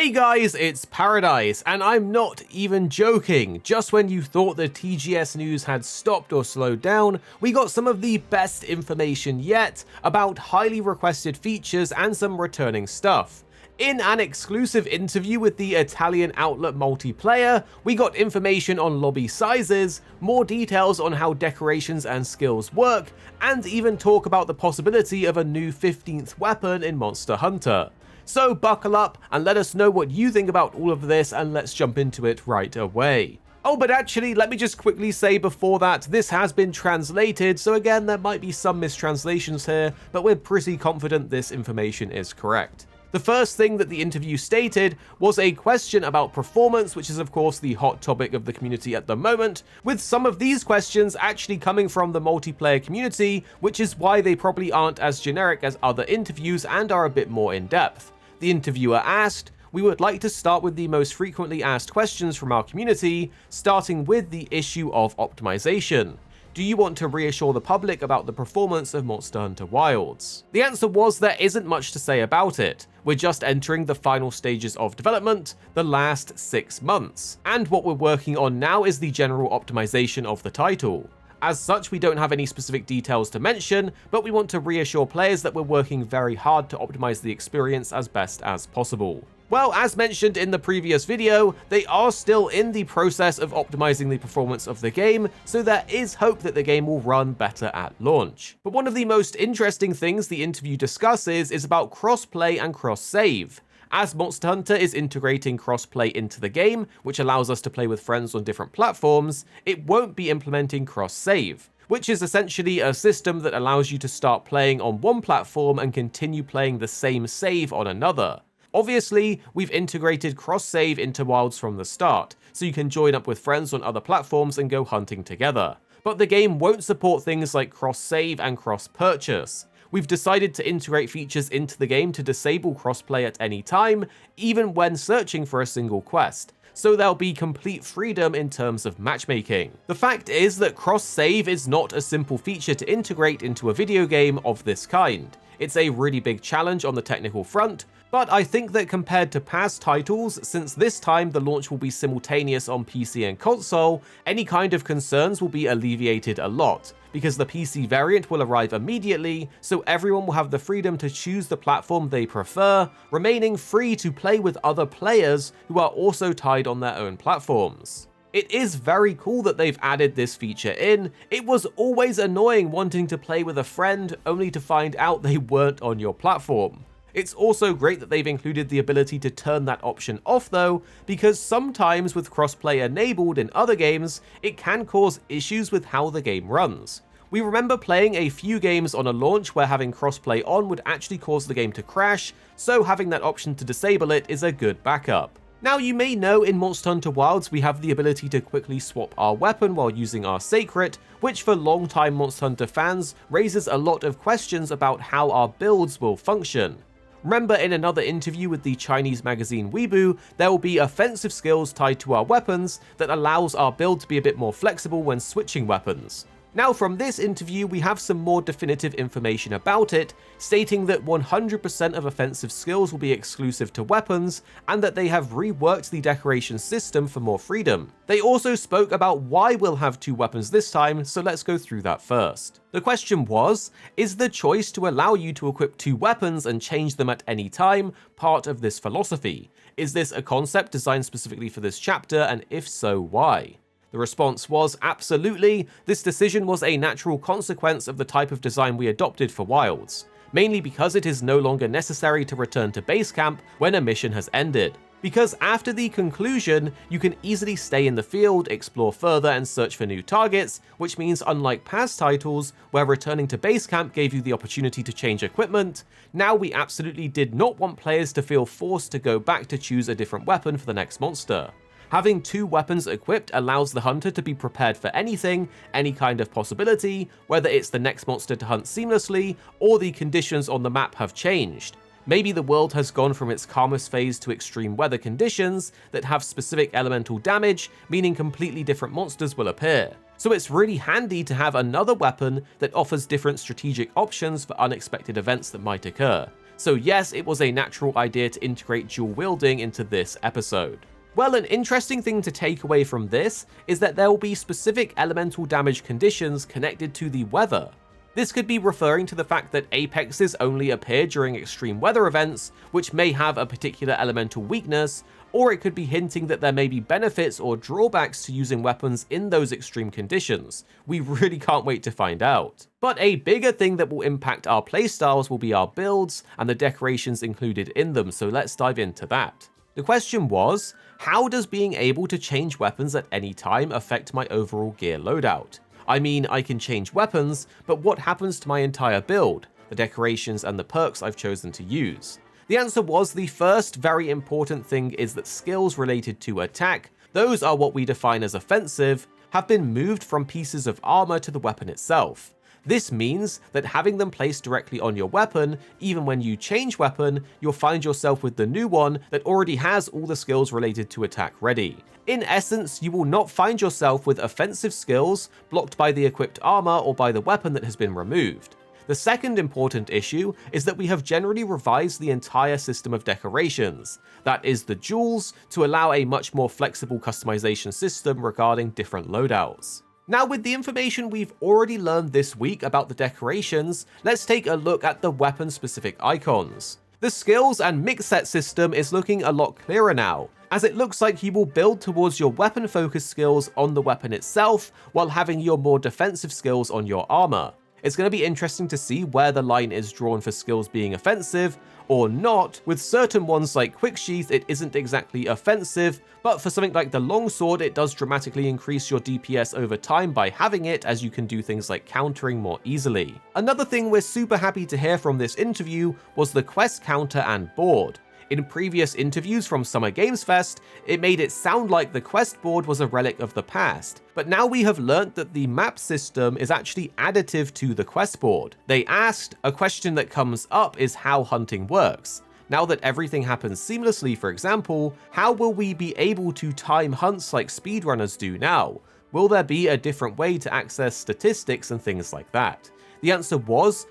Hey guys, it's Paradise, and I'm not even joking. Just when you thought the TGS news had stopped or slowed down, we got some of the best information yet about highly requested features and some returning stuff. In an exclusive interview with the Italian outlet Multiplayer, we got information on lobby sizes, more details on how decorations and skills work, and even talk about the possibility of a new 15th weapon in Monster Hunter. So buckle up and let us know what you think about all of this, and let's jump into it right away. Oh, but actually, let me just quickly say before that, this has been translated, so again, there might be some mistranslations here, but we're pretty confident this information is correct. The first thing that the interview stated was a question about performance, which is of course the hot topic of the community at the moment, with some of these questions actually coming from the multiplayer community, which is why they probably aren't as generic as other interviews and are a bit more in depth. The interviewer asked, "We would like to start with the most frequently asked questions from our community, starting with the issue of optimization. Do you want to reassure the public about the performance of Monster Hunter Wilds?" The answer was there isn't much to say about it. We're just entering the final stages of development, the last 6 months, and what we're working on now is the general optimization of the title. As such, we don't have any specific details to mention, but we want to reassure players that we're working very hard to optimize the experience as best as possible. Well, as mentioned in the previous video, they are still in the process of optimizing the performance of the game, so there is hope that the game will run better at launch. But one of the most interesting things the interview discusses is about crossplay and cross-save. As Monster Hunter is integrating crossplay into the game, which allows us to play with friends on different platforms, it won't be implementing cross-save, which is essentially a system that allows you to start playing on one platform and continue playing the same save on another. Obviously, we've integrated cross-save into Wilds from the start, so you can join up with friends on other platforms and go hunting together. But the game won't support things like cross-save and cross-purchase. We've decided to integrate features into the game to disable crossplay at any time, even when searching for a single quest, so there'll be complete freedom in terms of matchmaking. The fact is that cross-save is not a simple feature to integrate into a video game of this kind. It's a really big challenge on the technical front, but I think that compared to past titles, since this time the launch will be simultaneous on PC and console, any kind of concerns will be alleviated a lot, because the PC variant will arrive immediately, so everyone will have the freedom to choose the platform they prefer, remaining free to play with other players who are also tied on their own platforms. It is very cool that they've added this feature in. It was always annoying wanting to play with a friend only to find out they weren't on your platform. It's also great that they've included the ability to turn that option off though, because sometimes with crossplay enabled in other games, it can cause issues with how the game runs. We remember playing a few games on a launch where having crossplay on would actually cause the game to crash, so having that option to disable it is a good backup. Now, you may know in Monster Hunter Wilds we have the ability to quickly swap our weapon while using our Sacred, which for long-time Monster Hunter fans raises a lot of questions about how our builds will function. Remember, in another interview with the Chinese magazine Weibo, there will be offensive skills tied to our weapons that allows our build to be a bit more flexible when switching weapons. Now, from this interview, we have some more definitive information about it, stating that 100% of offensive skills will be exclusive to weapons, and that they have reworked the decoration system for more freedom. They also spoke about why we'll have 2 weapons this time, so let's go through that first. The question was, is the choice to allow you to equip 2 weapons and change them at any time part of this philosophy? Is this a concept designed specifically for this chapter, and if so, why? The response was absolutely. This decision was a natural consequence of the type of design we adopted for Wilds, mainly because it is no longer necessary to return to base camp when a mission has ended. Because after the conclusion, you can easily stay in the field, explore further, and search for new targets, which means unlike past titles, where returning to base camp gave you the opportunity to change equipment, now we absolutely did not want players to feel forced to go back to choose a different weapon for the next monster. Having 2 weapons equipped allows the hunter to be prepared for anything, any kind of possibility, whether it's the next monster to hunt seamlessly, or the conditions on the map have changed. Maybe the world has gone from its calmest phase to extreme weather conditions that have specific elemental damage, meaning completely different monsters will appear. So it's really handy to have another weapon that offers different strategic options for unexpected events that might occur. So yes, it was a natural idea to integrate dual wielding into this episode. Well, an interesting thing to take away from this is that there will be specific elemental damage conditions connected to the weather. This could be referring to the fact that apexes only appear during extreme weather events, which may have a particular elemental weakness, or it could be hinting that there may be benefits or drawbacks to using weapons in those extreme conditions. We really can't wait to find out. But a bigger thing that will impact our playstyles will be our builds and the decorations included in them, so let's dive into that. The question was, how does being able to change weapons at any time affect my overall gear loadout? I mean, I can change weapons, but what happens to my entire build, the decorations and the perks I've chosen to use? The answer was the first very important thing is that skills related to attack, those are what we define as offensive, have been moved from pieces of armor to the weapon itself. This means that having them placed directly on your weapon, even when you change weapon, you'll find yourself with the new one that already has all the skills related to attack ready. In essence, you will not find yourself with offensive skills blocked by the equipped armor or by the weapon that has been removed. The second important issue is that we have generally revised the entire system of decorations, that is the jewels, to allow a much more flexible customization system regarding different loadouts. Now, with the information we've already learned this week about the decorations, let's take a look at the weapon-specific icons. The skills and mix set system is looking a lot clearer now, as it looks like you will build towards your weapon-focused skills on the weapon itself, while having your more defensive skills on your armor. It's going to be interesting to see where the line is drawn for skills being offensive or not. With certain ones like Quick Sheath, it isn't exactly offensive, but for something like the Longsword, it does dramatically increase your DPS over time by having it, as you can do things like countering more easily. Another thing we're super happy to hear from this interview was the quest counter and board. In previous interviews from Summer Games Fest, it made it sound like the quest board was a relic of the past, but now we have learnt that the map system is actually additive to the quest board. They asked, a question that comes up is how hunting works. Now that everything happens seamlessly, for example, how will we be able to time hunts like speedrunners do now? Will there be a different way to access statistics and things like that? The answer was,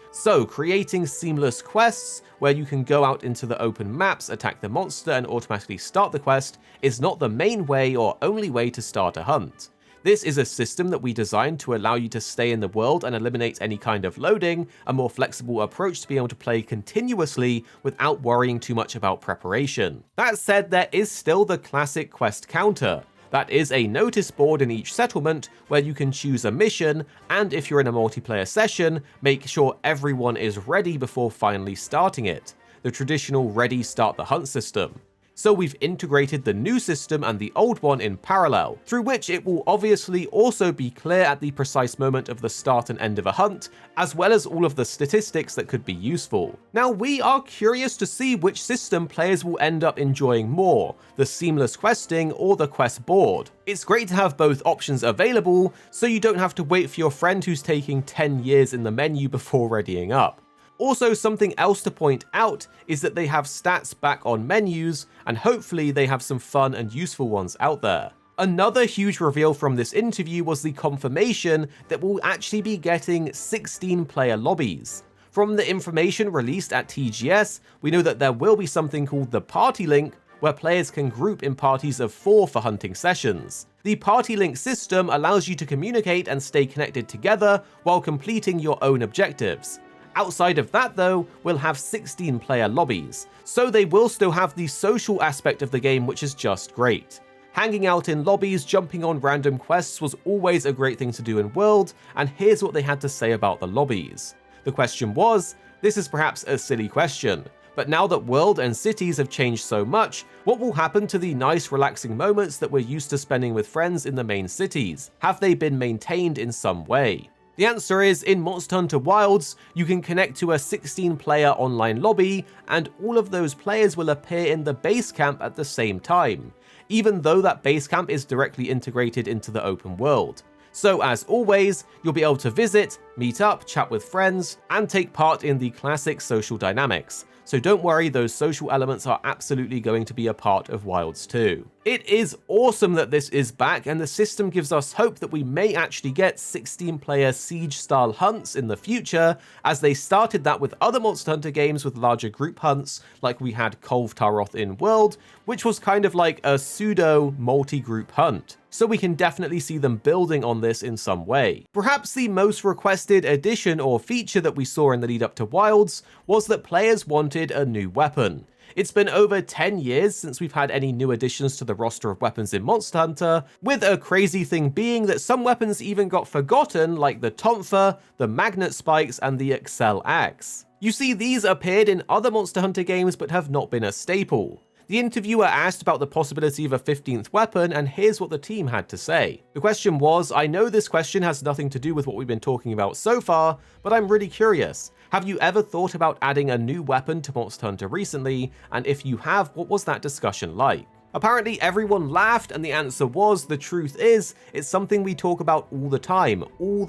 creating seamless quests where you can go out into the open maps, attack the monster, and automatically start the quest is not the main way or only way to start a hunt. This is a system that we designed to allow you to stay in the world and eliminate any kind of loading, a more flexible approach to be able to play continuously without worrying too much about preparation. That said, there is still the classic quest counter. That is a notice board in each settlement where you can choose a mission, and if you're in a multiplayer session, make sure everyone is ready before finally starting it. The traditional ready start the hunt system. So we've integrated the new system and the old one in parallel, through which it will obviously also be clear at the precise moment of the start and end of a hunt, as well as all of the statistics that could be useful. Now, we are curious to see which system players will end up enjoying more, the seamless questing or the quest board. It's great to have both options available, so you don't have to wait for your friend who's taking 10 years in the menu before readying up. Also, something else to point out is that they have stats back on menus, and hopefully they have some fun and useful ones out there. Another huge reveal from this interview was the confirmation that we'll actually be getting 16-player lobbies. From the information released at TGS, we know that there will be something called the Party Link, where players can group in parties of 4 for hunting sessions. The Party Link system allows you to communicate and stay connected together while completing your own objectives. Outside of that though, we'll have 16-player lobbies, so they will still have the social aspect of the game, which is just great. Hanging out in lobbies, jumping on random quests was always a great thing to do in World, and here's what they had to say about the lobbies. The question was, this is perhaps a silly question, but now that World and cities have changed so much, what will happen to the nice relaxing moments that we're used to spending with friends in the main cities? Have they been maintained in some way? The answer is, in Monster Hunter Wilds, you can connect to a 16-player online lobby, and all of those players will appear in the base camp at the same time, even though that base camp is directly integrated into the open world. So as always, you'll be able to visit, meet up, chat with friends, and take part in the classic social dynamics. so don't worry, those social elements are absolutely going to be a part of Wilds 2. It is awesome that this is back, and the system gives us hope that we may actually get 16-player siege-style hunts in the future, as they started that with other Monster Hunter games with larger group hunts, like we had Kolv Taroth in World, which was kind of like a pseudo multi-group hunt. So we can definitely see them building on this in some way. Perhaps the most requested addition or feature that we saw in the lead up to Wilds was that players wanted a new weapon. It's been over 10 years since we've had any new additions to the roster of weapons in Monster Hunter, with a crazy thing being that some weapons even got forgotten, like the Tonfa, the Magnet Spikes, and the Excel Axe. You see, these appeared in other Monster Hunter games but have not been a staple. The interviewer asked about the possibility of a 15th weapon, and here's what the team had to say. The question was, I know this question has nothing to do with what we've been talking about so far, but I'm really curious. Have you ever thought about adding a new weapon to Monster Hunter recently? And if you have, what was that discussion like? Apparently everyone laughed, and the answer was, the truth is, it's something we talk about all the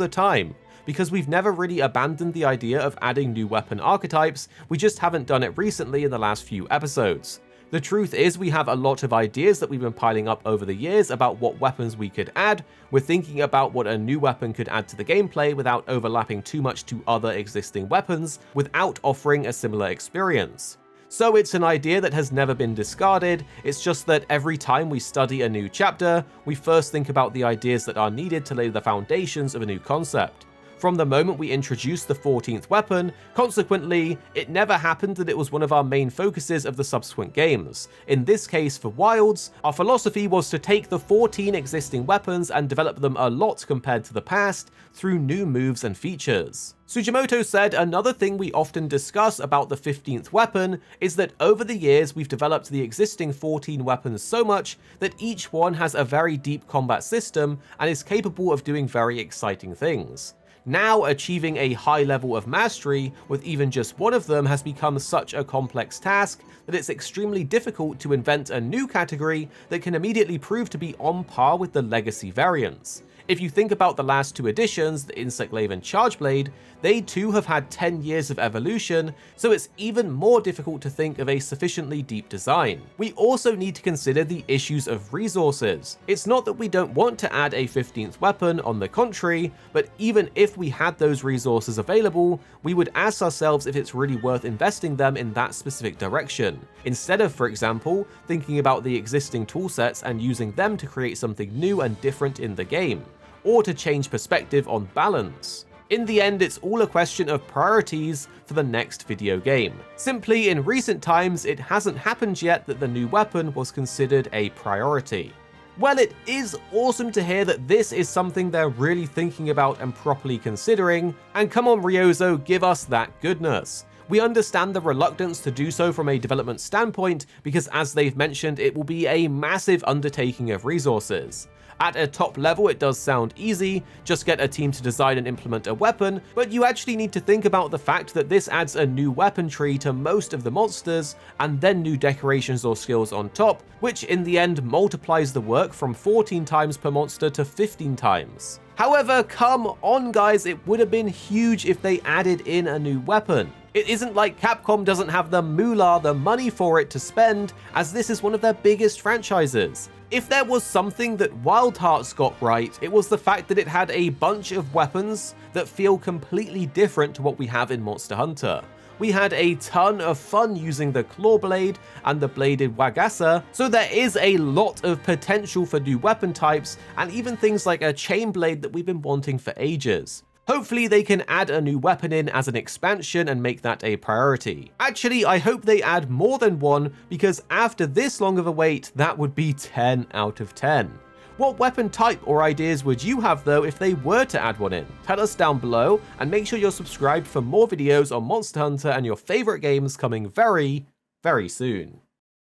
time, because we've never really abandoned the idea of adding new weapon archetypes, we just haven't done it recently in the last few episodes. The truth is, we have a lot of ideas that we've been piling up over the years about what weapons we could add. We're thinking about what a new weapon could add to the gameplay without overlapping too much to other existing weapons, without offering a similar experience. So it's an idea that has never been discarded, it's just that every time we study a new chapter, we first think about the ideas that are needed to lay the foundations of a new concept. From the moment we introduced the 14th weapon, consequently, it never happened that it was one of our main focuses of the subsequent games. In this case for Wilds, our philosophy was to take the 14 existing weapons and develop them a lot compared to the past through new moves and features. Sujimoto said another thing we often discuss about the 15th weapon is that over the years we've developed the existing 14 weapons so much that each one has a very deep combat system and is capable of doing very exciting things. Now, achieving a high level of mastery with even just one of them has become such a complex task that it's extremely difficult to invent a new category that can immediately prove to be on par with the legacy variants. If you think about the last two editions, the Insect Glaive and Charge Blade, they too have had 10 years of evolution, so it's even more difficult to think of a sufficiently deep design. We also need to consider the issues of resources. It's not that we don't want to add a 15th weapon, on the contrary, but even if we had those resources available, we would ask ourselves if it's really worth investing them in that specific direction, instead of, for example, thinking about the existing toolsets and using them to create something new and different in the game, or to change perspective on balance. In the end, it's all a question of priorities for the next video game. Simply, in recent times, it hasn't happened yet that the new weapon was considered a priority. Well, it is awesome to hear that this is something they're really thinking about and properly considering, and come on Ryozo, give us that goodness. We understand the reluctance to do so from a development standpoint because, as they've mentioned, it will be a massive undertaking of resources. At a top level, it does sound easy, just get a team to design and implement a weapon, but you actually need to think about the fact that this adds a new weapon tree to most of the monsters, and then new decorations or skills on top, which in the end multiplies the work from 14 times per monster to 15 times. However, come on guys, it would have been huge if they added in a new weapon. It isn't like Capcom doesn't have the moolah, the money for it to spend, as this is one of their biggest franchises. If there was something that Wild Hearts got right, it was the fact that it had a bunch of weapons that feel completely different to what we have in Monster Hunter. We had a ton of fun using the Claw Blade and the Bladed Wagasa, so there is a lot of potential for new weapon types, and even things like a Chain Blade that we've been wanting for ages. Hopefully they can add a new weapon in as an expansion and make that a priority. Actually, I hope they add more than one, because after this long of a wait, that would be 10 out of 10. What weapon type or ideas would you have though if they were to add one in? Tell us down below, and make sure you're subscribed for more videos on Monster Hunter and your favorite games coming very, very soon.